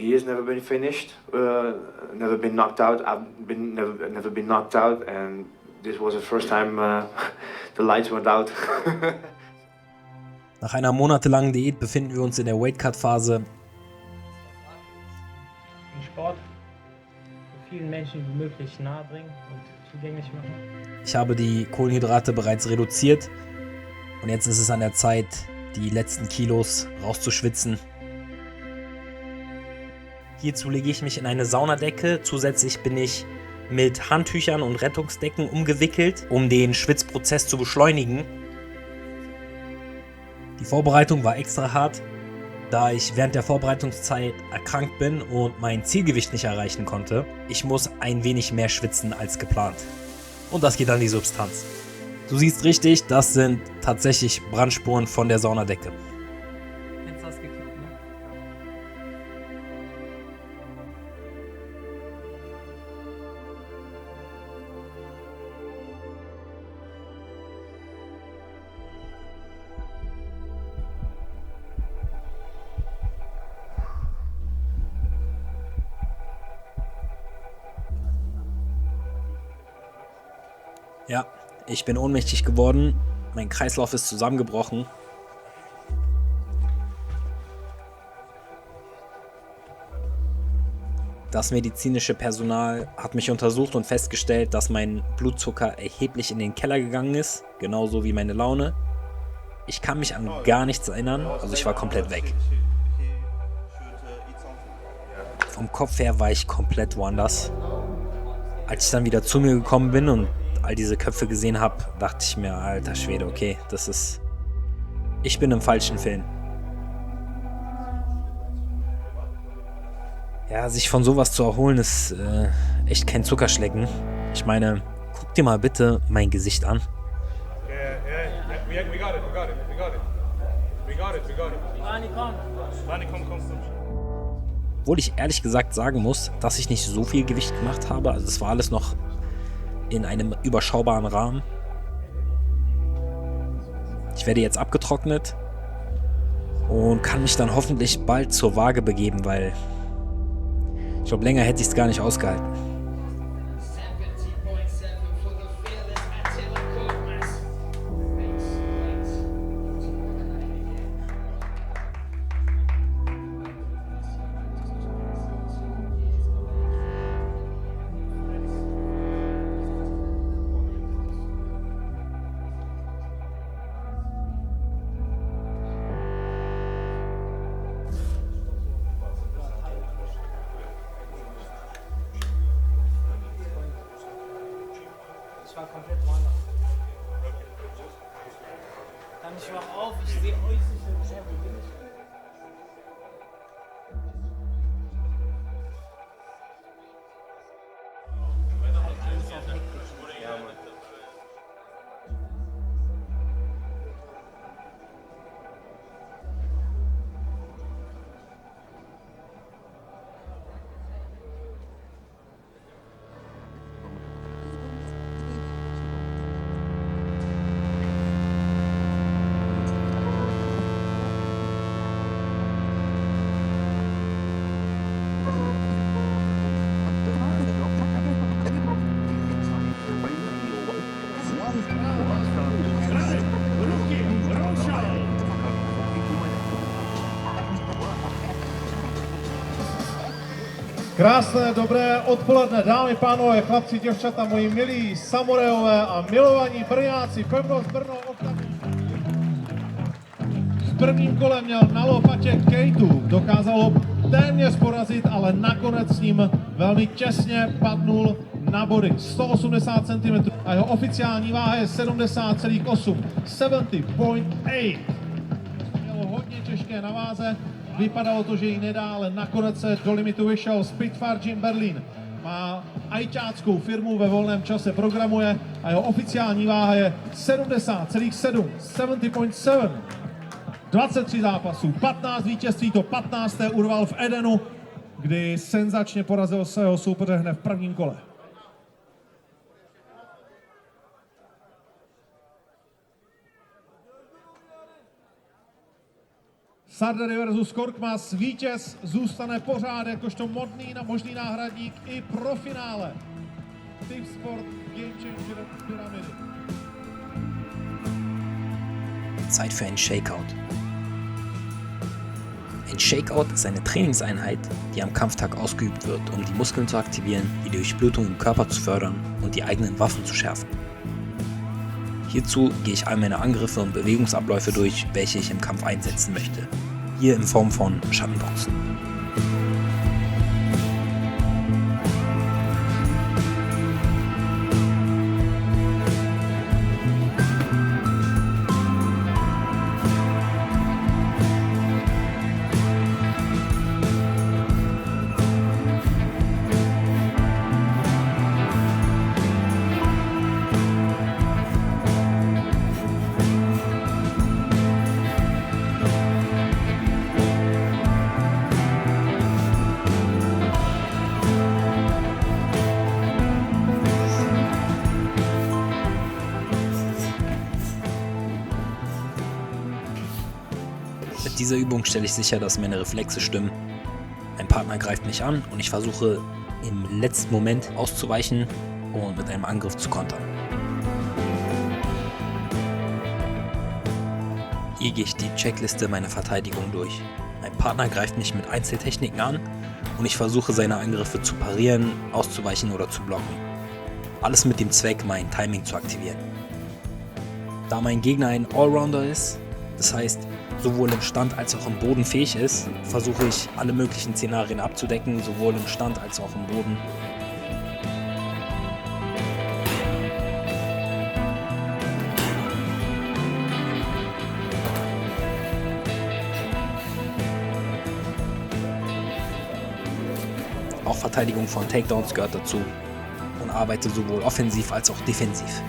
he has never been finished, never been knocked out. I've never been knocked out, and this was the first time the lights went out. Nach einer monatelangen Diät befinden wir uns in der Weightcut-Phase. Den Sport so vielen Menschen wie möglich nahebringen und zugänglich machen. Ich habe die Kohlenhydrate bereits reduziert und jetzt ist es an der Zeit, die letzten Kilos rauszuschwitzen. Hierzu lege ich mich in eine Saunadecke. Zusätzlich bin ich mit Handtüchern und Rettungsdecken umgewickelt, um den Schwitzprozess zu beschleunigen. Die Vorbereitung war extra hart, da ich während der Vorbereitungszeit erkrankt bin und mein Zielgewicht nicht erreichen konnte. Ich muss ein wenig mehr schwitzen als geplant. Und das geht an die Substanz. Du siehst richtig, das sind tatsächlich Brandspuren von der Saunadecke. Jetzt hast du geklappt, ne? Ja, ich bin ohnmächtig geworden. Mein Kreislauf ist zusammengebrochen. Das medizinische Personal hat mich untersucht und festgestellt, dass mein Blutzucker erheblich in den Keller gegangen ist, genauso wie meine Laune. Ich kann mich an gar nichts erinnern, also ich war komplett weg. Vom Kopf her war ich komplett woanders. Als ich dann wieder zu mir gekommen bin und all diese Köpfe gesehen habe, dachte ich mir, alter Schwede, okay, ich bin im falschen Film. Ja, sich von sowas zu erholen, ist echt kein Zuckerschlecken. Ich meine, guck dir mal bitte mein Gesicht an. Obwohl ich ehrlich gesagt sagen muss, dass ich nicht so viel Gewicht gemacht habe, also es war alles noch in einem überschaubaren Rahmen. Ich werde jetzt abgetrocknet und kann mich dann hoffentlich bald zur Waage begeben, weil ich glaube, länger hätte ich es gar nicht ausgehalten. Ich war komplett woanders. Dann ich wach auf, ich sehe euch nicht mehr, wo bin ich? Alles auf hektisch. Krásné, dobré odpoledne, dámy, pánové, chlapci, děvčata, moji milí samurajové a milovaní Brňáci, pevnost Brno. V prvním kole měl na lopatě Kejtu, dokázal ho téměř porazit, ale nakonec s ním velmi těsně padnul na body. 180 cm a jeho oficiální váha je 70,8. 70,8. Mělo hodně těžké na váze. Vypadalo to, že ji nedá, ale nakonec se do limitu vyšel. Spitfire Gym Berlin má ajťáckou firmu, ve volném čase programuje a jeho oficiální váha je 70,7, 70,7. 23 zápasů, 15 vítězství, to 15. urval v Edenu, kdy senzačně porazil svého soupeře hned v prvním kole. Sardary versus Korkmaz. Vítěz zůstane pořád jakožto možný náhradník i pro finále. Team Sport Game Changer Pyramidy. Zeit für einen Shakeout. Ein Shakeout ist eine Trainingseinheit, die am Kampftag ausgeübt wird, um die Muskeln zu aktivieren, die Durchblutung im Körper zu fördern und die eigenen Waffen zu schärfen. Hierzu gehe ich all meine Angriffe und Bewegungsabläufe durch, welche ich im Kampf einsetzen möchte. Hier in Form von Schattenboxen. Mit dieser Übung stelle ich sicher, dass meine Reflexe stimmen. Mein Partner greift mich an und ich versuche im letzten Moment auszuweichen und mit einem Angriff zu kontern. Hier gehe ich die Checkliste meiner Verteidigung durch. Mein Partner greift mich mit Einzeltechniken an und ich versuche seine Angriffe zu parieren, auszuweichen oder zu blocken. Alles mit dem Zweck, mein Timing zu aktivieren. Da mein Gegner ein Allrounder ist, das heißt sowohl im Stand als auch im Boden fähig ist, versuche ich alle möglichen Szenarien abzudecken, sowohl im Stand als auch im Boden. Auch Verteidigung von Takedowns gehört dazu und arbeite sowohl offensiv als auch defensiv.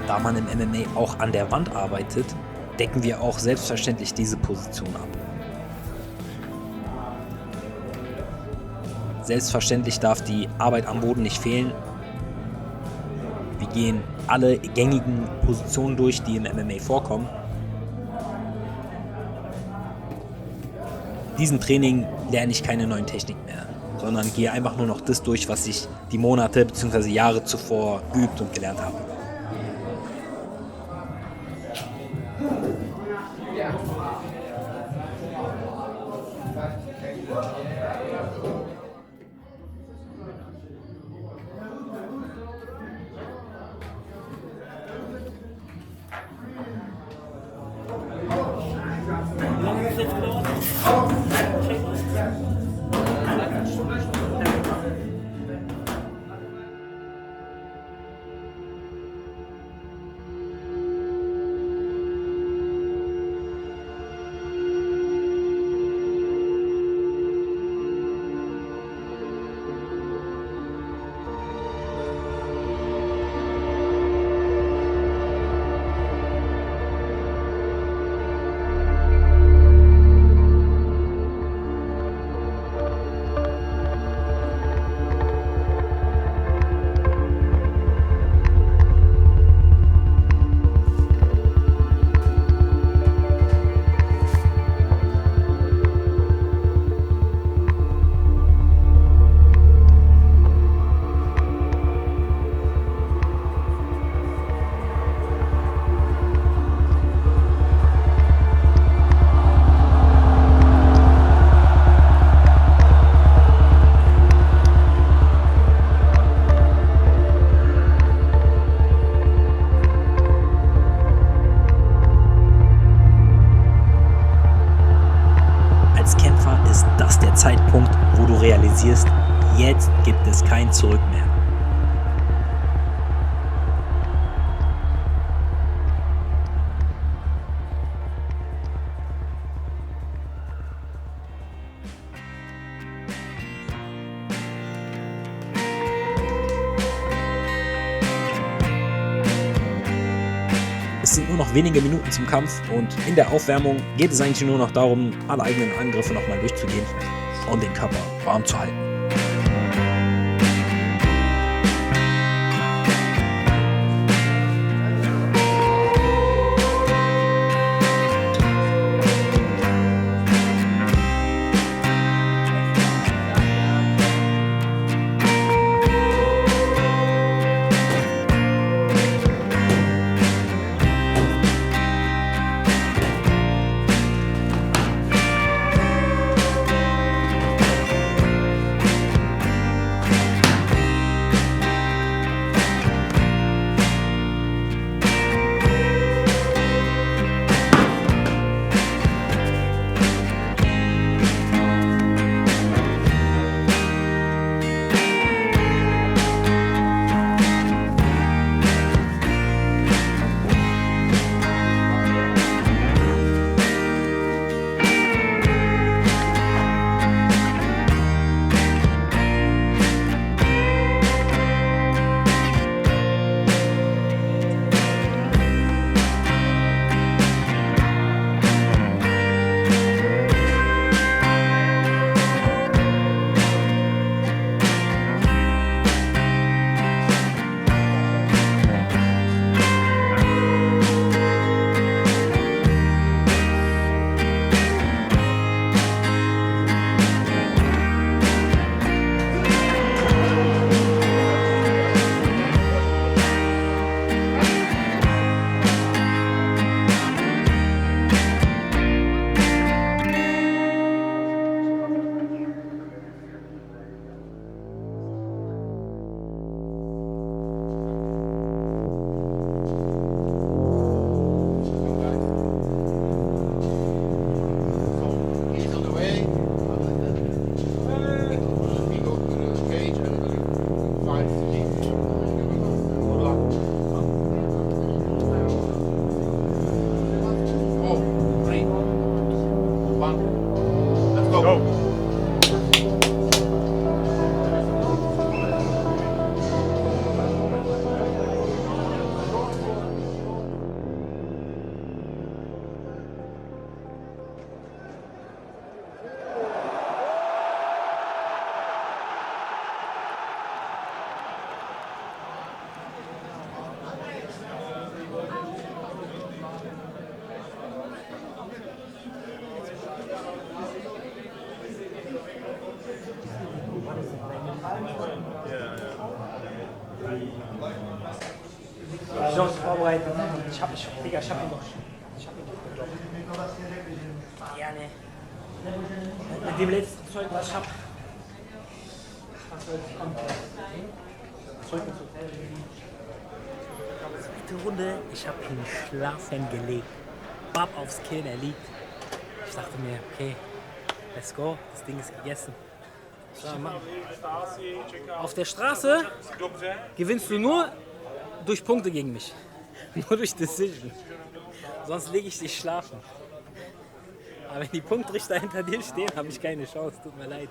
Da man im MMA auch an der Wand arbeitet, decken wir auch selbstverständlich diese Position ab. Selbstverständlich darf die Arbeit am Boden nicht fehlen. Wir gehen alle gängigen Positionen durch, die im MMA vorkommen. In diesem Training lerne ich keine neuen Techniken mehr, sondern gehe einfach nur noch das durch, was ich die Monate bzw. Jahre zuvor geübt und gelernt habe. Zeitpunkt, wo du realisierst, jetzt gibt es kein Zurück mehr. Es sind nur noch wenige Minuten zum Kampf und in der Aufwärmung geht es eigentlich nur noch darum, alle eigenen Angriffe nochmal durchzugehen und den Körper warm zu halten. Sonst vorbereiten. Ich hab ihn doch. Ja, ne. Mit dem letzten Zeug, was ich hab. Was soll jetzt kommen? Zurück und zurück. Zweite Runde, ich hab ihn schlafen gelegt. Bab aufs Kinn, er liegt. Ich dachte mir, okay, let's go, das Ding ist gegessen. Auf der Straße gewinnst du nur durch Punkte gegen mich. Nur durch Decision. Sonst lege ich dich schlafen. Aber wenn die Punktrichter hinter dir stehen, habe ich keine Chance. Tut mir leid.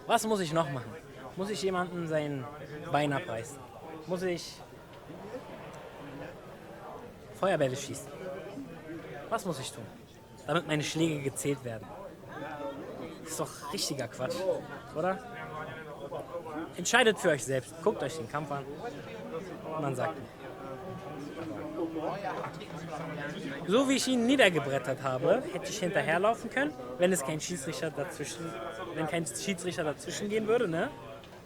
Was muss ich noch machen? Muss ich jemandem sein Bein abreißen? Muss ich Feuerbälle schießen? Was muss ich tun, damit meine Schläge gezählt werden? Das ist doch richtiger Quatsch, oder? Entscheidet für euch selbst. Guckt euch den Kampf an und dann sagt mir. So wie ich ihn niedergebrettert habe, hätte ich hinterherlaufen können, wenn kein Schiedsrichter dazwischen gehen würde, ne?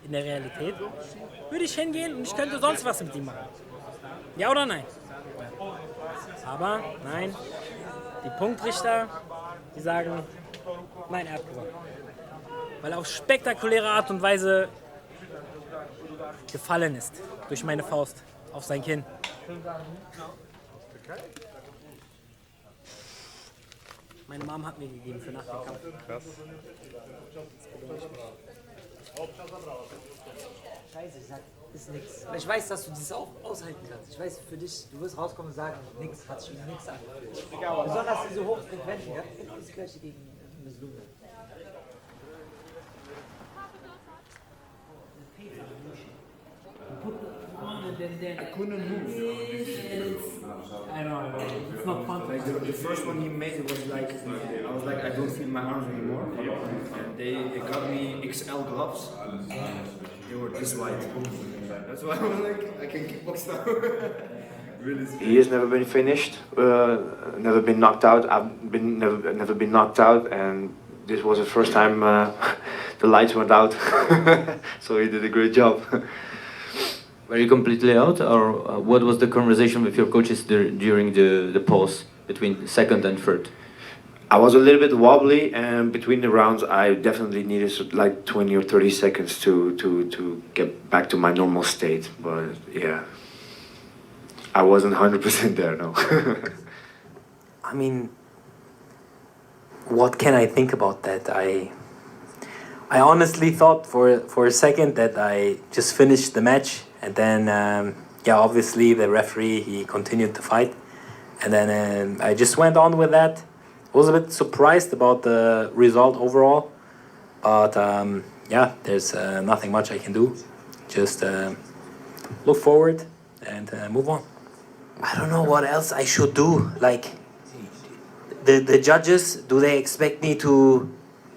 In der Realität, würde ich hingehen und ich könnte sonst was mit ihm machen. Ja oder nein? Aber nein, die Punktrichter, die sagen, nein, er hat gewonnen. Weil er auf spektakuläre Art und Weise gefallen ist durch meine Faust auf sein Kinn. Meine Mom hat mir gegeben für nach dem Kampf. Krass. Scheiße, ich sag, ist nix. Aber ich weiß, dass du dieses auch aushalten kannst. Ich weiß, für dich, du wirst rauskommen und sagen, nix, hat sich wie nix angefühlt. Besonders diese hochfrequenten, ja? Genau das gleiche gegen Miss Luna. I couldn't move. I know. It's not fun. Like the first one he made, it was like I was like I don't feel my arms anymore, and they got me XL gloves. They were this wide. That's why I was like I can kickbox now. Really scary. He has never been finished, never been knocked out. I've been never been knocked out, and this was the first time the lights went out. So he did a great job. Were you completely out, or what was the conversation with your coaches during the pause between second and third? I was a little bit wobbly, and between the rounds, I definitely needed like 20 or 30 seconds to get back to my normal state. But yeah, I wasn't 100% there, no. I mean, what can I think about that? I honestly thought for a second that I just finished the match, and then yeah, obviously the referee, he continued the fight, and then I just went on with that. I was a bit surprised about the result overall, but yeah, there's nothing much I can do. Just look forward and move on. I don't know what else I should do. Like, the judges, do they expect me to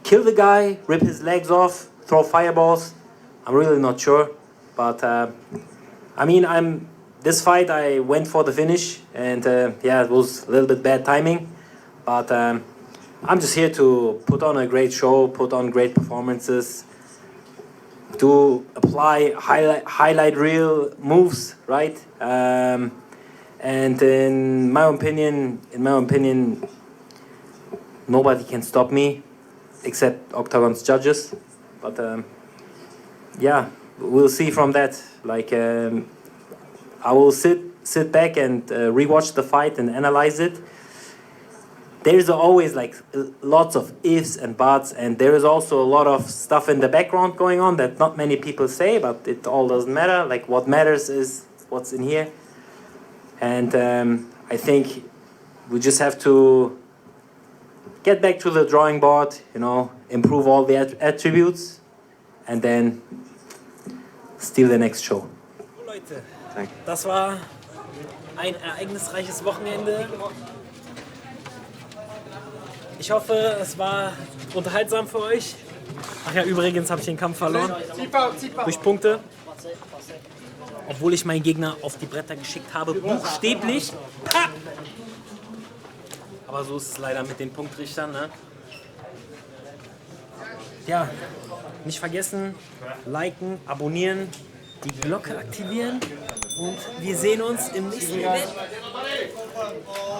kill the guy, rip his legs off, throw fireballs? I'm really not sure. But I mean, this fight I went for the finish, and yeah, it was a little bit bad timing. But I'm just here to put on a great show, put on great performances, to apply highlight reel moves, right? And in my opinion, nobody can stop me except Octagon's judges. But yeah, we'll see from that. Like, I will sit back and rewatch the fight and analyze it. There's always like lots of ifs and buts, and there is also a lot of stuff in the background going on that not many people say, but it all doesn't matter. Like, what matters is what's in here. And I think we just have to get back to the drawing board, you know, improve all the attributes, and then steal the next show. So, Leute, das war ein ereignisreiches Wochenende. Ich hoffe, es war unterhaltsam für euch. Ach ja, übrigens habe ich den Kampf verloren. Durch Punkte. Obwohl ich meinen Gegner auf die Bretter geschickt habe, buchstäblich. Ha! Aber so ist es leider mit den Punktrichtern, ne? Ja, nicht vergessen, liken, abonnieren, die Glocke aktivieren und wir sehen uns im nächsten Event.